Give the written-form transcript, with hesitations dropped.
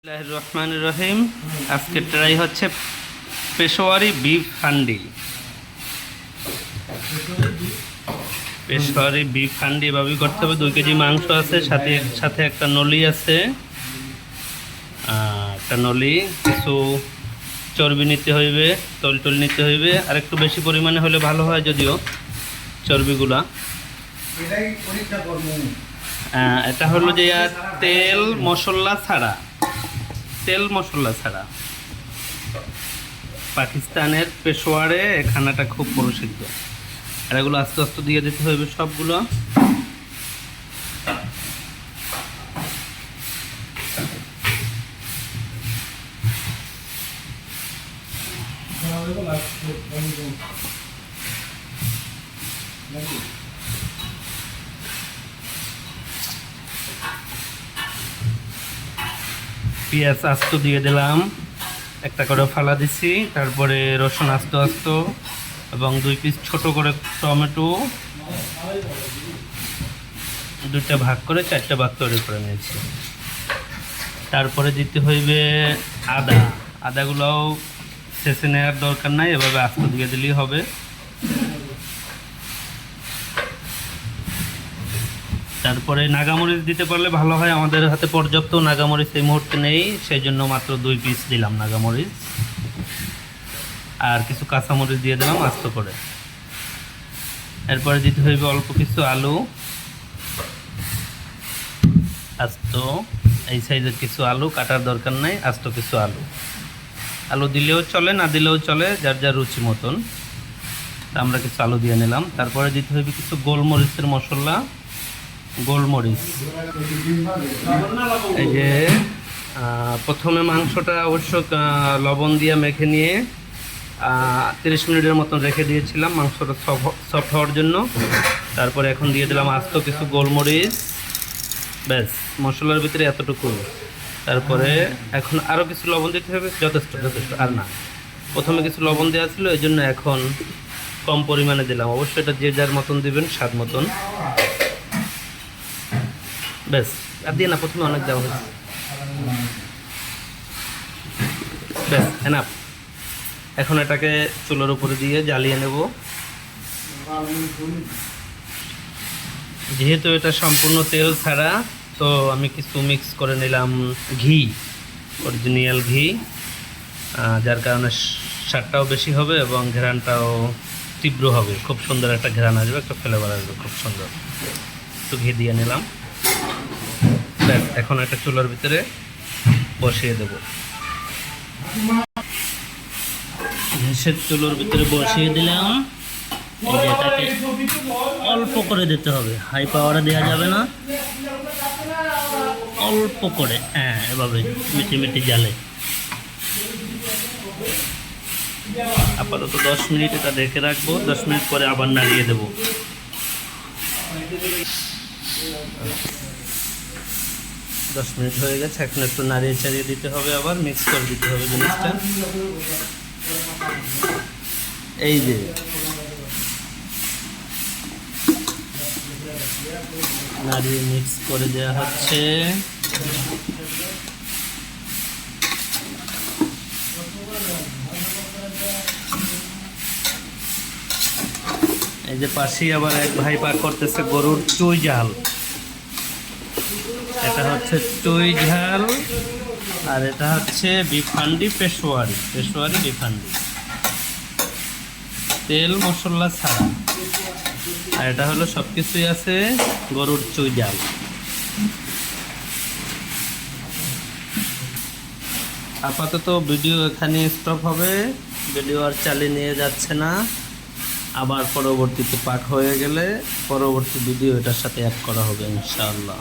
বিসমিল্লাহির রহমানির রহিম। আজকে ট্রাই হচ্ছে পেশোয়ারি বিফ হান্ডি। পেশোয়ারি বিফ হান্ডি এভাবেই করতে হবে। 2 কেজি মাংস আছে, সাথে একটা নলি আছে, একটা নলি, কিছু চর্বি নিতে হইবে, তল নিতে হইবে। আর একটু বেশি পরিমাণে হলে ভালো হয়, যদিও চর্বিগুলা। এটা হলো যে তেল মশলা ছাড়া পাকিস্তানের পেশোয়ারে এই খানাটা খুব প্রসিদ্ধ। আর এগুলো আস্তে আস্তে দিয়ে দিতে হবে সবগুলো। পেঁয়াজ আস্ত দিয়ে দিলাম, একটা করে ফালা দিছি। তারপরে রসুন আস্ত এবং 2 পিস ছোট করে টমেটো, 2টা ভাগ করে 4টা ভাগ তৈরি করে নিয়েছি। তারপরে দিতে হইবে আদাগুলোও শেষে নেওয়ার দরকার নাই, এভাবে আস্ত দিয়ে দিলেই হবে। তারপরে নাগামরিচ দিতে পারলে ভালো হয়। আমাদের হাতে পর্যাপ্ত নাগামরিচ এই মুহূর্তে নেই, সেই জন্য মাত্র 2 পিস দিলাম নাগামরিচ। আর কিছু কাঁচামরিচ দিয়ে দিলাম আস্ত করে। এরপরে দিতে হইবে অল্প কিছু আলু আস্ত, এই সাইজের কিছু আলু, কাটার দরকার নাই, আস্ত কিছু আলু দিলেও চলে, না দিলেও চলে, যার যার রুচি মতন। আমরা কিছু আলু দিয়ে নিলাম। তারপরে দিতে হইবে কিছু গোলমরিচের মশলা, গোলমরিচ। এই যে প্রথমে মাংসটা অবশ্য লবণ দিয়ে মেখে নিয়ে 30 মিনিটের মতন রেখে দিয়েছিলাম মাংসটা সফট হওয়ার জন্য। তারপরে এখন দিয়ে দিলাম আস্ত কিছু গোলমরিচ, ব্যাস, মশলার ভিতরে এতটুকু। তারপরে এখন আরও কিছু লবণ দিতে হবে, যথেষ্ট, আর না। প্রথমে কিছু লবণ দেওয়া ছিল, এই জন্য এখন কম পরিমাণে দিলাম। অবশ্যই এটা যে যার মতন দিবেন, স্বাদ মতন। ব্যাস, আর দিয়ে না, প্রথমে অনেক দেওয়া হয়েছে, ব্যাস, এনাফ। এখন এটাকে চুলার উপরে দিয়ে জ্বালিয়ে নেব। যেহেতু এটা সম্পূর্ণ তেল ছাড়া, তো আমি কিছু মিক্স করে নিলাম ঘি, অরিজিনাল ঘি, যার কারণে স্বাদটাও বেশি হবে এবং ঘ্রাণটাও তীব্র হবে। খুব সুন্দর একটা ঘ্রাণ আসবে, একটা ফ্লেভার আসবে, খুব সুন্দর। একটু ঘি দিয়ে নিলাম। ব্যাস, এখন একটা চুলার ভিতরে বসিয়ে দেব। গ্যাসের চুলোর ভিতরে বসিয়ে দিলাম। এটাকে অল্প করে দিতে হবে, হাই পাওয়ারে দেওয়া যাবে না, অল্প করে, এভাবে মিটি জ্বালে। আপাতত 10 মিনিট এটা ঢেকে রাখবো। 10 মিনিট পরে আবার নাড়িয়ে দেব। 10 মিনিট হয়ে গেছে, এখন একটু নাড়িয়ে চাড়িয়ে দিতে হবে, আবার মিক্স করে দিতে হবে জিনিসটা। এই যে নাড়িয়ে মিক্স করে দেওয়া হচ্ছে। এই যে পাশেই আবার এক ভাই পাক করতেছে গরুর চুই ঝাল। এটা হচ্ছে চুই ঝাল, আর এটা হচ্ছে বিফ হান্ডি, পেশোয়ারি বিফ হান্ডি, তেল মশলা ছাড়া। আর এটা হলো সব কিছুই আছে গরুর চুই ঝাল। আপাতত ভিডিও এখানে স্টপ হবে, ভিডিও আর চালিয়ে নিয়ে যাচ্ছে না। আবার পরবর্তীতে পাক হয়ে গেলে পরবর্তী ভিডিও এটার সাথে অ্যাড করা হবে ইনশাআল্লাহ।